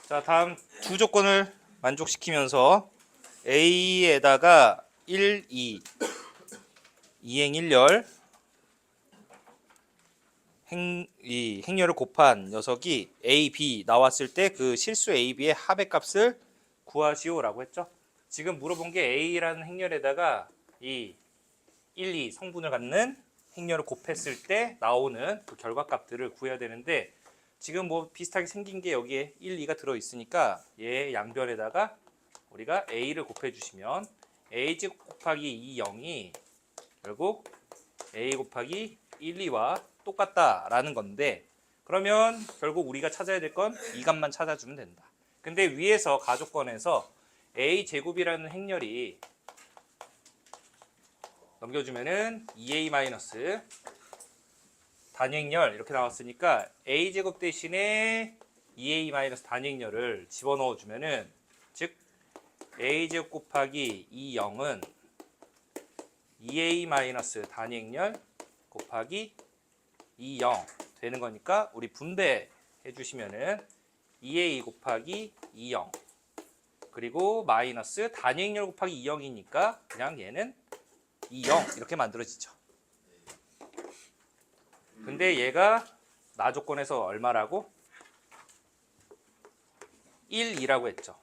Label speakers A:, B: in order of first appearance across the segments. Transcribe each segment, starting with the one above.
A: 자, 다음 두 조건을 만족시키면서 A에다가 1, 2, 이행 1열 행렬을 곱한 녀석이 A, B 나왔을 때 그 실수 A, B의 합의 값을 구하시오라고 했죠. 지금 물어본 게 A라는 행렬에다가 이 1, 2 성분을 갖는 행렬을 곱했을 때 나오는 그 결과값들을 구해야 되는데 지금 뭐 비슷하게 생긴 게 여기에 1, 2가 들어 있으니까 얘 양변에다가 우리가 A를 곱해 주시면 A제곱 곱하기 2, 0이 결국 A 곱하기 1, 2와 똑같다라는 건데 그러면 결국 우리가 찾아야 될 건 이 값만 찾아주면 된다. 근데 위에서 가조건에서 A 제곱이라는 행렬이 넘겨주면은 2A 마이너스 단위행렬 이렇게 나왔으니까 A 제곱 대신에 2A 마이너스 단위행렬을 집어넣어 주면은 즉 A 제곱 곱하기 2, 0은 2A 마이너스 단위행렬 곱하기 2, 0 되는 거니까 우리 분배해 주시면은 2A 곱하기 2, 0 그리고 마이너스 단위행렬 곱하기 2, 0이니까 그냥 얘는 2, 0 이렇게 만들어지죠. 근데 얘가 나 조건에서 얼마라고? 1, 2라고 했죠.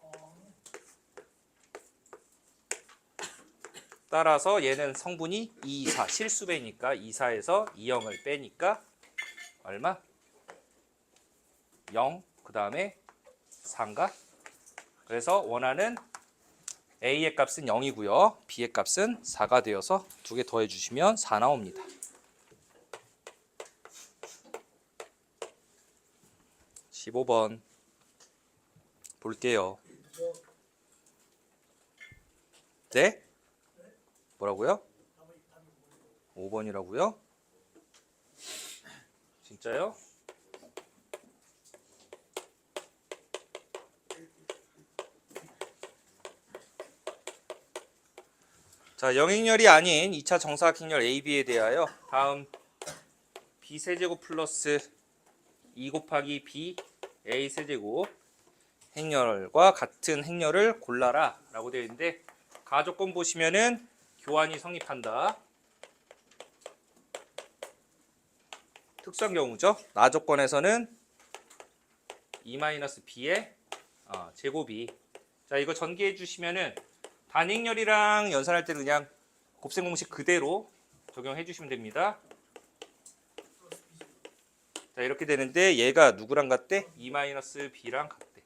A: 따라서 얘는 성분이 2, 4 실수배니까 2, 4에서 2, 0을 빼니까 얼마? 0 그 다음에 4인가? 그래서 원하는 A의 값은 0이고요. B의 값은 4가 되어서 두 개 더해 주시면 4 나옵니다. 15번 볼게요. 네? 뭐라고요? 5번이라고요? 진짜요? 자, 영행렬이 아닌 2차 정사각행렬 AB에 대하여 다음 B세제곱 플러스 2 곱하기 B A세제곱 행렬과 같은 행렬을 골라라 라고 되어 있는데 가조건 보시면은 교환이 성립한다. 특수한 경우죠. 나 조건에서는 2-B의 제곱이 자 이거 전개해 주시면은 단행렬이랑 연산할 때는 그냥 곱셈 공식 그대로 적용해 주시면 됩니다. 자 이렇게 되는데 얘가 누구랑 같대? 2-B랑 같대.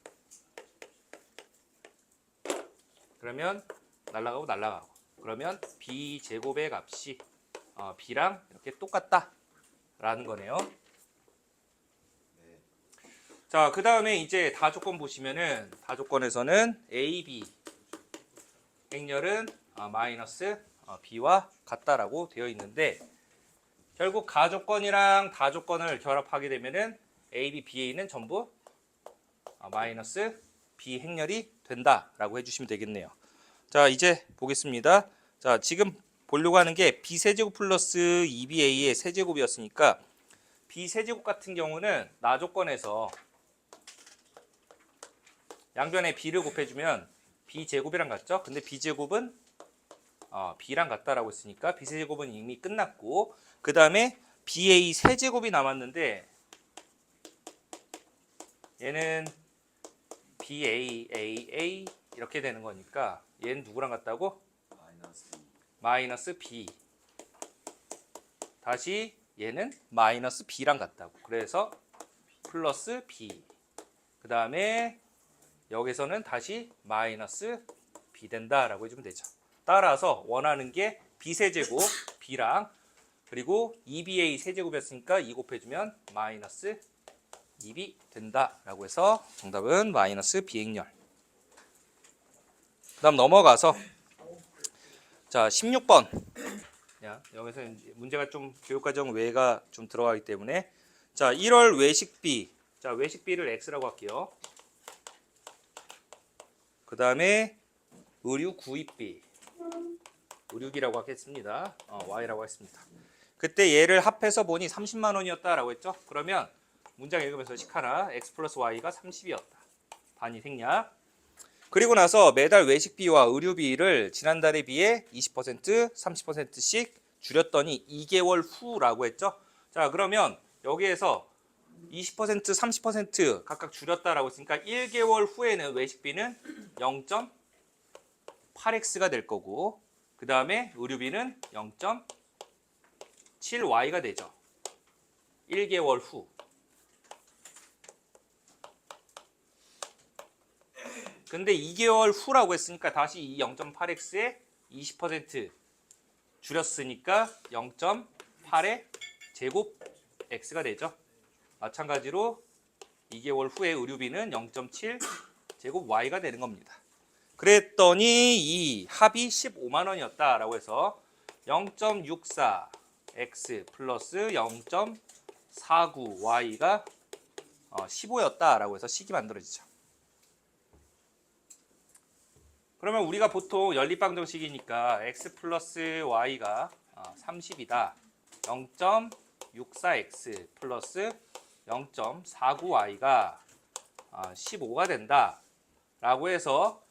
A: 그러면 날라가고 날라가고 그러면 B 제곱의 값이 B랑 이렇게 똑같다 라는 거네요. 자, 그 다음에 이제 다조건 보시면은 다조건에서는 A, B 행렬은 마이너스 B와 같다라고 되어 있는데 결국 가조건이랑 다조건을 결합하게 되면은 A, B, BA는 전부 마이너스 B 행렬이 된다라고 해주시면 되겠네요. 자, 이제 보겠습니다. 자, 지금 보려고 하는 게 B세제곱 플러스 2BA의 세제곱이었으니까 B세제곱 같은 경우는 나 조건에서 양변에 B를 곱해주면 B제곱이랑 같죠? 근데 B제곱은 B랑 같다라고 했으니까 B세제곱은 이미 끝났고 그 다음에 BA 세제곱이 남았는데 얘는 BAAA 이렇게 되는 거니까 얘는 누구랑 같다고? 마이너스 B 다시 얘는 마이너스 B랑 같다고 그래서 플러스 B 그 다음에 여기서는 다시 마이너스 B 된다라고 해주면 되죠. 따라서 원하는 게 B세제곱 B랑 그리고 2BA 세제곱이었으니까 2 곱해주면 마이너스 2B 된다라고 해서 정답은 마이너스 B행렬. 그 다음 넘어가서 자 16번 여기서 문제가 좀 교육과정 외가 좀 들어가기 때문에 자 1월 외식비 자 외식비를 X라고 할게요. 그 다음에 의류 구입비 의류비라고 하겠습니다. Y라고 하겠습니다. 그때 얘를 합해서 보니 30만 원이었다라고 했죠. 그러면 문장 읽으면서 식 하나 X 플러스 Y가 30이었다. 반이 생략. 그리고 나서 매달 외식비와 의료비를 지난달에 비해 20%, 30%씩 줄였더니 2개월 후라고 했죠. 자, 그러면 여기에서 20%, 30% 각각 줄였다라고 했으니까 1개월 후에는 외식비는 0.8x가 될 거고, 그 다음에 의료비는 0.7y가 되죠. 1개월 후. 근데 2개월 후라고 했으니까 다시 이 0.8x에 20% 줄였으니까 0.8의 제곱 x가 되죠. 마찬가지로 2개월 후에 의료비는 0.7 제곱 y가 되는 겁니다. 그랬더니 이 합이 15만 원이었다라고 해서 0.64x 플러스 0.49y가 15였다라고 해서 식이 만들어지죠. 그러면 우리가 보통 연립방정식이니까 x 플러스 y가 30이다. 0.64x 플러스 0.49y가 15가 된다. 라고 해서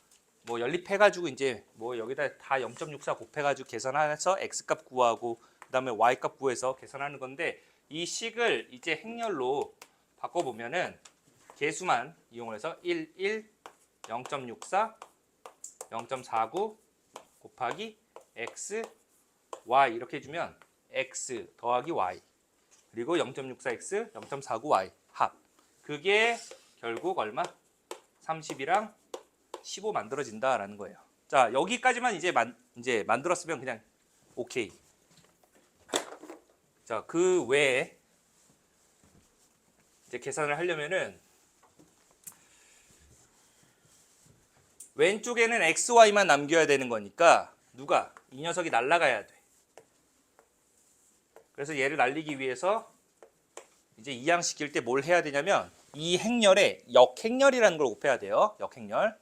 A: 뭐 연립해가지고 이제 뭐 여기다 다 0.64 곱해가지고 계산해서 x값 구하고 그 다음에 y값 구해서 계산하는 건데, 이 식을 이제 행렬로 바꿔보면은 개수만 이용해서 1, 1, 0.64 0.49 곱하기 x, y 이렇게 해주면 x 더하기 y 그리고 0.64x, 0.49y 합. 그게 결국 얼마? 30이랑 15 만들어진다라는 거예요. 자, 여기까지만 이제 만들었으면 그냥 오케이. 자, 그 외에 이제 계산을 하려면은 왼쪽에는 xy만 남겨야 되는 거니까 누가? 이 녀석이 날아가야 돼. 그래서 얘를 날리기 위해서 이제 이항시킬 때 뭘 해야 되냐면 이 행렬에 역행렬이라는 걸 곱해야 돼요. 역행렬.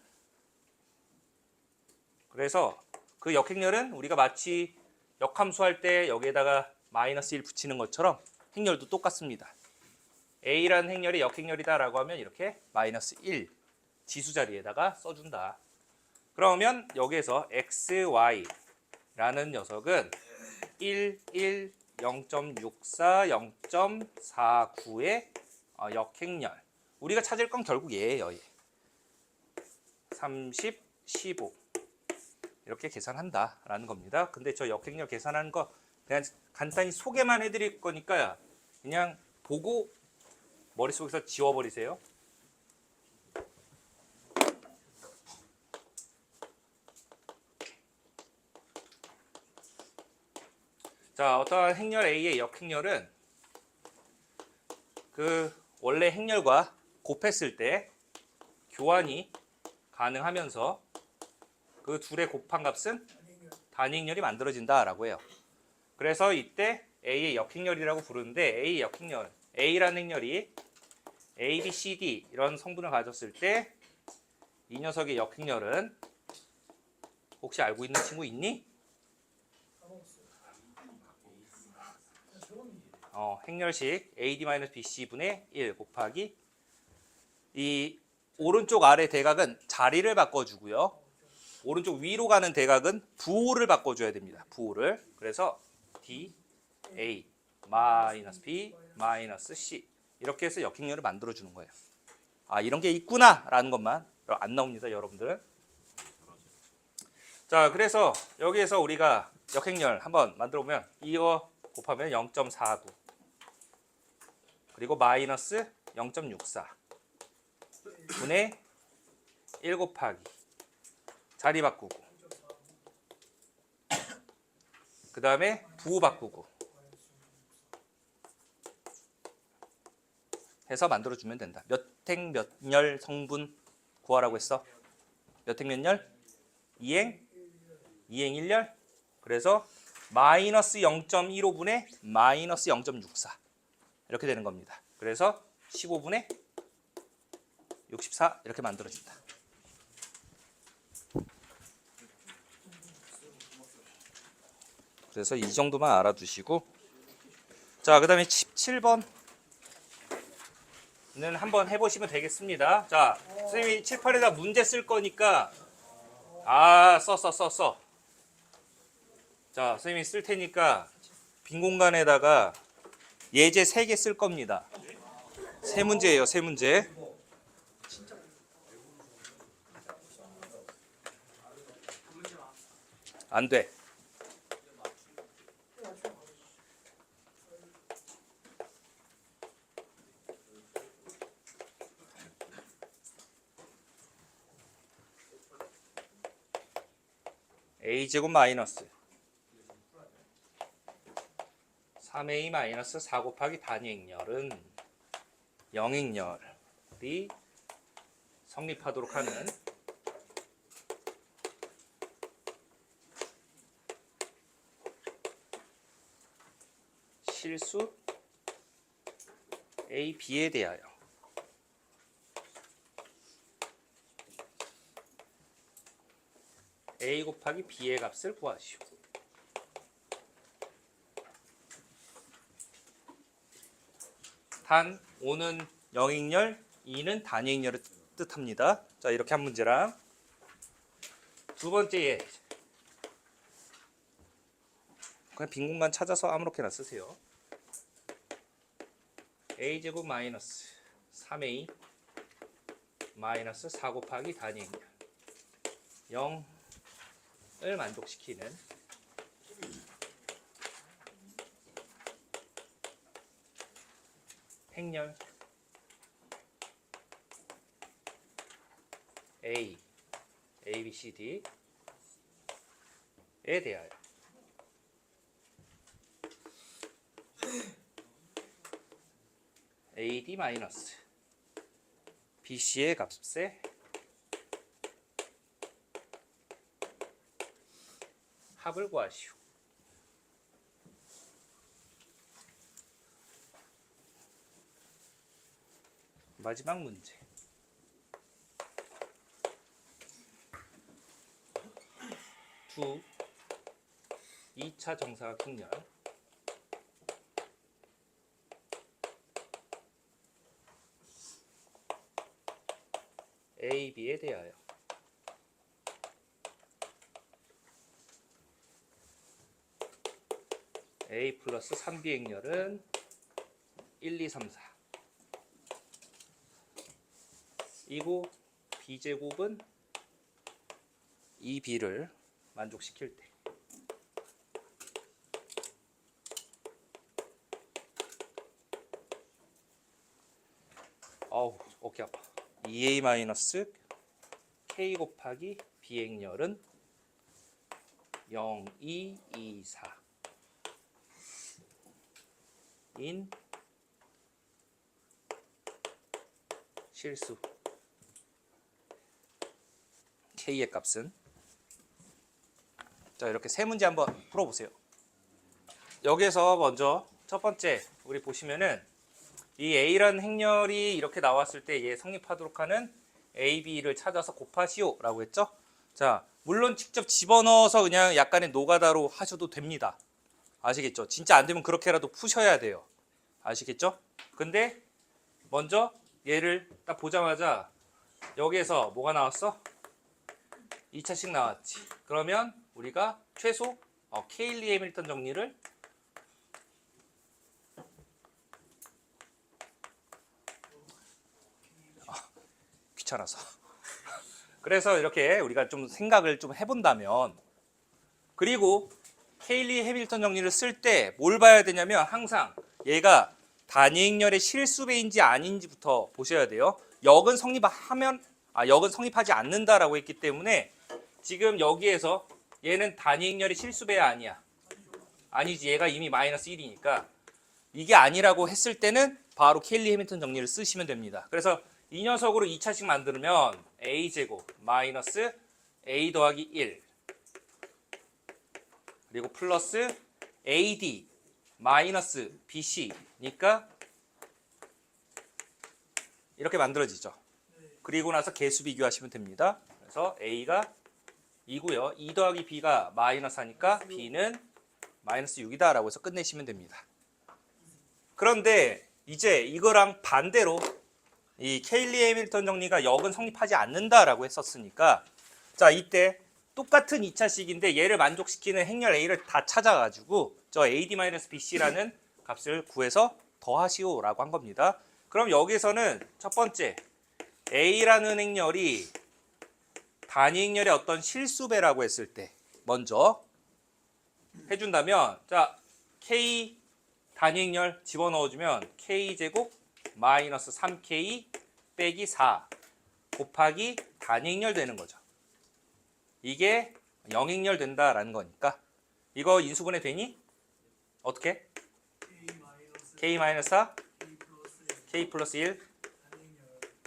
A: 그래서 그 역행렬은 우리가 마치 역함수 할 때 여기에다가 마이너스 1 붙이는 것처럼 행렬도 똑같습니다. A라는 행렬이 역행렬이다라고 하면 이렇게 마이너스 1 지수 자리에다가 써준다. 그러면 여기에서 xy라는 녀석은 1, 1, 0.64, 0.49의 역행렬. 우리가 찾을 건 결국 얘예요. 얘. 30, 15 이렇게 계산한다라는 겁니다. 근데 저 역행렬 계산하는 거 그냥 간단히 소개만 해드릴 거니까 그냥 보고 머릿속에서 지워버리세요. 자, 어떠한 행렬 A의 역행렬은 그 원래 행렬과 곱했을 때 교환이 가능하면서 그 둘의 곱한 값은 단위행렬이 만들어진다라고 해요. 그래서 이때 A의 역행렬이라고 부르는데, A의 역행렬, A라는 행렬이 A, B, C, D 이런 성분을 가졌을 때 이 녀석의 역행렬은 혹시 알고 있는 친구 있니? 행렬식 AD-BC분의 1 곱하기 이 오른쪽 아래 대각은 자리를 바꿔주고요. 오른쪽 위로 가는 대각은 부호를 바꿔줘야 됩니다. 부호를. 그래서 D, A, B, C 이렇게 해서 역행렬을 만들어주는 거예요. 아, 이런 게 있구나 라는 것만 안 나옵니다, 여러분들은. 자, 그래서 여기에서 우리가 역행렬 한번 만들어보면 이거 곱하면 0.49 그리고 마이너스 0.64 분의 1 곱하기 자리 바꾸고 그 다음에 부호 바꾸고 해서 만들어주면 된다. 몇 행 몇 열 성분 구하라고 했어? 몇 행 몇 열? 2행 1열. 그래서 마이너스 0.15분의 마이너스 0.64 이렇게 되는 겁니다. 그래서 15분의 64 이렇게 만들어진다. 그래서 이 정도만 알아두시고, 자, 그 다음에 17번 한번 해보시면 되겠습니다. 자, 선생님이 칠판에다 문제 쓸 거니까 써. 자, 선생님이 쓸 테니까 빈 공간에다가 예제 3개 쓸 겁니다. 세 문제예요, 세 문제. 안 돼. a제곱 마이너스 3a 마이너스 4 곱하기 단위행렬은 영행렬이 성립하도록 하는 실수 a, b에 대하여 a 곱하기 b의 값을 구하시오. 단 5는 영행렬, 2는 단위행렬을 뜻합니다. 자, 이렇게 한 문제랑 두 번째 예. 그냥 빈 공간 찾아서 아무렇게나 쓰세요. a제곱 마이너스 3a 마이너스 4 곱하기 단위행렬 0을 만족시키는 행렬 A, A, B, C, D에 대하여 AD 마이너스 BC의 값에 합을 구하시오. 마지막 문제. 두 2차 정사각형렬 A, B에 대하여 A 플러스 3B 행렬은 1, 2, 3, 4 이고 B제곱은 2B를 만족시킬 때 어깨 아파. 2A 마이너스 K 곱하기 B 행렬은 0, 2, 2, 4 인 실수 K의 값은 자 이렇게 세 문제 한번 풀어보세요. 여기에서 먼저 첫 번째 우리 보시면은 이 A라는 행렬이 이렇게 나왔을 때 얘 성립하도록 하는 A, B를 찾아서 곱하시오 라고 했죠. 자 물론 직접 집어넣어서 그냥 약간의 노가다로 하셔도 됩니다. 아시겠죠? 진짜 안 되면 그렇게라도 푸셔야 돼요. 아시겠죠? 근데 먼저 얘를 딱 보자마자 여기에서 뭐가 나왔어? 2차식 나왔지. 그러면 우리가 최소 케일리 해밀턴 정리를 귀찮아서 그래서 이렇게 우리가 좀 생각을 좀 해본다면 그리고 케일리 해밀턴 정리를 쓸 때 뭘 봐야 되냐면 항상 얘가 단위행렬의 실수배인지 아닌지부터 보셔야 돼요. 역은 성립하지 않는다라고 했기 때문에 지금 여기에서 얘는 단위행렬의 실수배야 아니야? 아니지. 얘가 이미 마이너스 1이니까 이게 아니라고 했을 때는 바로 케일리 해밀턴 정리를 쓰시면 됩니다. 그래서 이 녀석으로 2차식 만들면 a제곱 마이너스 a 더하기 1 그리고 플러스 ad 마이너스 bc니까 이렇게 만들어지죠. 그리고 나서 개수 비교하시면 됩니다. 그래서 a가 2고요. 2 더하기 b가 마이너스 하니까 b는 마이너스 6이다 라고 해서 끝내시면 됩니다. 그런데 이제 이거랑 반대로 이 케일리 해밀턴 정리가 역은 성립하지 않는다라고 했었으니까 자 이때 똑같은 2차식인데 얘를 만족시키는 행렬 A를 다 찾아가지고 저 AD-BC라는 값을 구해서 더하시오라고 한 겁니다. 그럼 여기서는 첫 번째 A라는 행렬이 단위 행렬의 어떤 실수배라고 했을 때 먼저 해준다면 자 K 단위 행렬 집어넣어주면 K제곱 마이너스 3K 빼기 4 곱하기 단위 행렬 되는 거죠. 이게 영행렬 된다라는 거니까 이거 인수분해 되니? 어떻게? K-4 K 플러스 1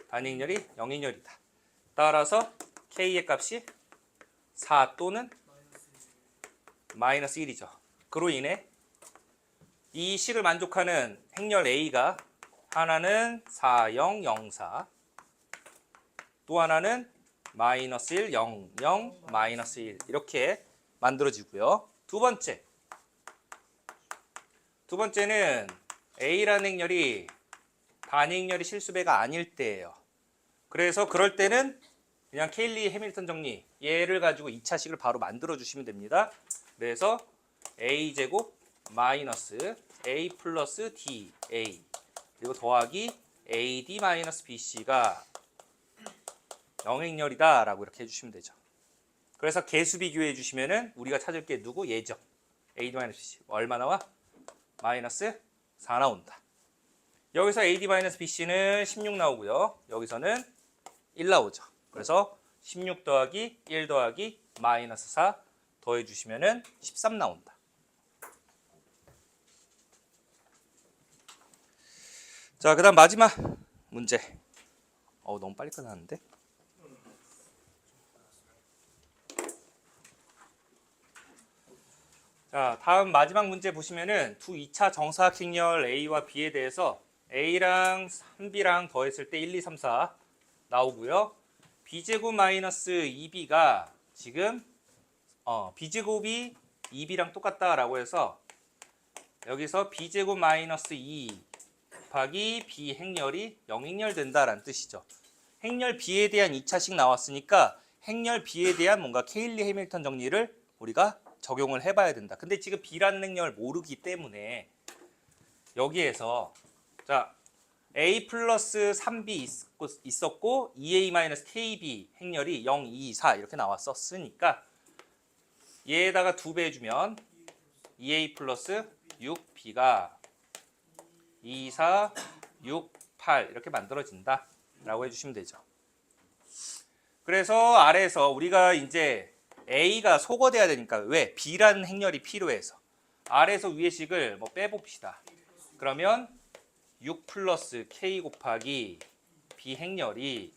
A: 단위행렬이 영행렬이다. 따라서 K의 값이 4 또는 마이너스 1이죠. 그로 인해 이 식을 만족하는 행렬 A가 하나는 4, 0, 0, 4 또 하나는 마이너스 1, 0, 0, 마이너스 1 이렇게 만들어지고요. 두 번째는 A라는 행렬이 단위 행렬이 실수배가 아닐 때예요. 그래서 그럴 때는 그냥 케일리 해밀턴 정리 얘를 가지고 2차식을 바로 만들어 주시면 됩니다. 그래서 A제곱 마이너스 A 플러스 DA 그리고 더하기 AD-BC가 영행렬이다 라고 이렇게 해주시면 되죠. 그래서 개수 비교해 주시면은 우리가 찾을 게 누구? 얘죠. AD-BC 얼마 나와? 마이너스 4 나온다. 여기서 AD-BC는 16 나오고요. 여기서는 1 나오죠. 그래서 16 더하기 1 더하기 마이너스 4 더해 주시면은 13 나온다. 자, 그다음 마지막 문제. 너무 빨리 끝났는데. 자, 다음 마지막 문제 보시면은 두 2차 정사각 행렬 A와 B에 대해서 A랑 3B랑 더했을 때 1, 2, 3, 4 나오고요. B제곱 마이너스 2B가 지금 B제곱이 2B랑 똑같다라고 해서 여기서 B제곱 마이너스 2 곱하기 B 행렬이 영행렬 된다라는 뜻이죠. 행렬 B에 대한 2차식 나왔으니까 행렬 B에 대한 뭔가 케일리 해밀턴 정리를 우리가 적용을 해봐야 된다. 근데 지금 B라는 행렬 모르기 때문에 여기에서 자 A 플러스 3B 있었고 2A 마이너스 KB 행렬이 0, 2, 4 이렇게 나왔었으니까 얘에다가 2배 해주면 2A 플러스 6B가 2, 4, 6, 8 이렇게 만들어진다 라고 해주시면 되죠. 그래서 아래에서 우리가 이제 A가 소거돼야 되니까 왜? B라는 행렬이 필요해서 아래에서 위의 식을 뭐 빼봅시다. 그러면 6 플러스 K 곱하기 B 행렬이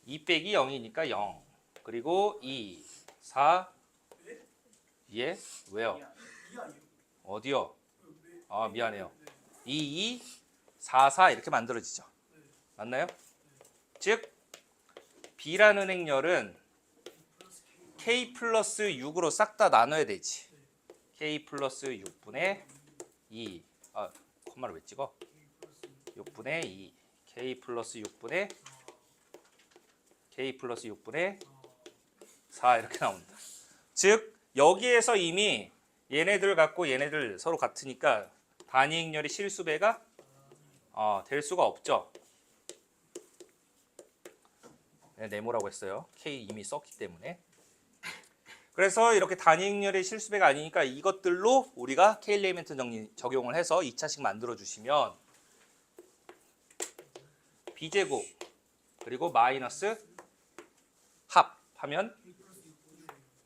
A: 2 빼기 0이니까 0 그리고 2, 4 예? 왜요? 어디요? 미안해요. 2, 2, 4, 4 이렇게 만들어지죠. 맞나요? 즉 B라는 행렬은 K 플러스 6으로 싹 다 나눠야 되지. K 플러스 6분의 2 콤마를 왜 찍어? 6분의 2 K 플러스 6분의 4 이렇게 나온다. 즉 여기에서 이미 얘네들 갖고 얘네들 서로 같으니까 단위 행렬이 실수배가 될 수가 없죠. 네모라고 했어요. K 이미 썼기 때문에. 그래서 이렇게 단위 행렬의 실수배가 아니니까 이것들로 우리가 케일리 해밀턴 정리 적용을 해서 2차식 만들어 주시면 B제곱 그리고 마이너스 합하면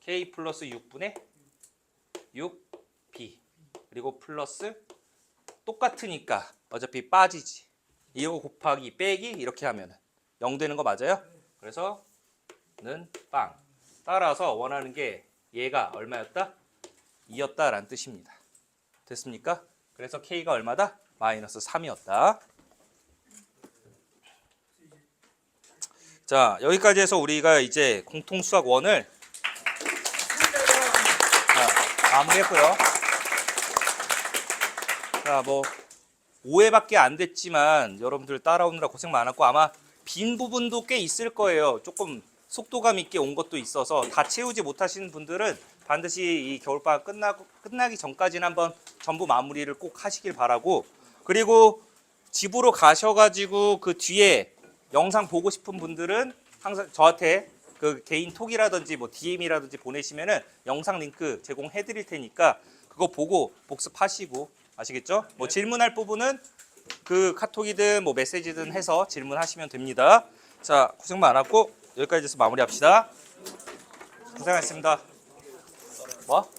A: K 플러스 6분의 6B 그리고 플러스 똑같으니까 어차피 빠지지. 이거 곱하기 빼기 이렇게 하면 0 되는 거 맞아요? 그래서 는 빵. 따라서 원하는 게 얘가 얼마였다? 2였다라는 뜻입니다. 됐습니까? 그래서 K가 얼마다? 마이너스 3이었다. 자, 여기까지 해서 우리가 이제 공통수학 1을 마무리했고요. 자, 뭐 5회밖에 안 됐지만 여러분들 따라오느라 고생 많았고 아마 빈 부분도 꽤 있을 거예요. 조금 속도감 있게 온 것도 있어서 다 채우지 못하시는 분들은 반드시 이 겨울방학 끝나기 전까지는 한번 전부 마무리를 꼭 하시길 바라고, 그리고 집으로 가셔가지고 그 뒤에 영상 보고 싶은 분들은 항상 저한테 그 개인 톡이라든지 뭐 DM이라든지 보내시면은 영상 링크 제공해 드릴 테니까 그거 보고 복습하시고, 아시겠죠? 뭐 질문할 부분은 그 카톡이든 뭐 메시지든 해서 질문하시면 됩니다. 자, 고생 많았고 여기까지 해서 마무리합시다. 고생하셨습니다. 뭐?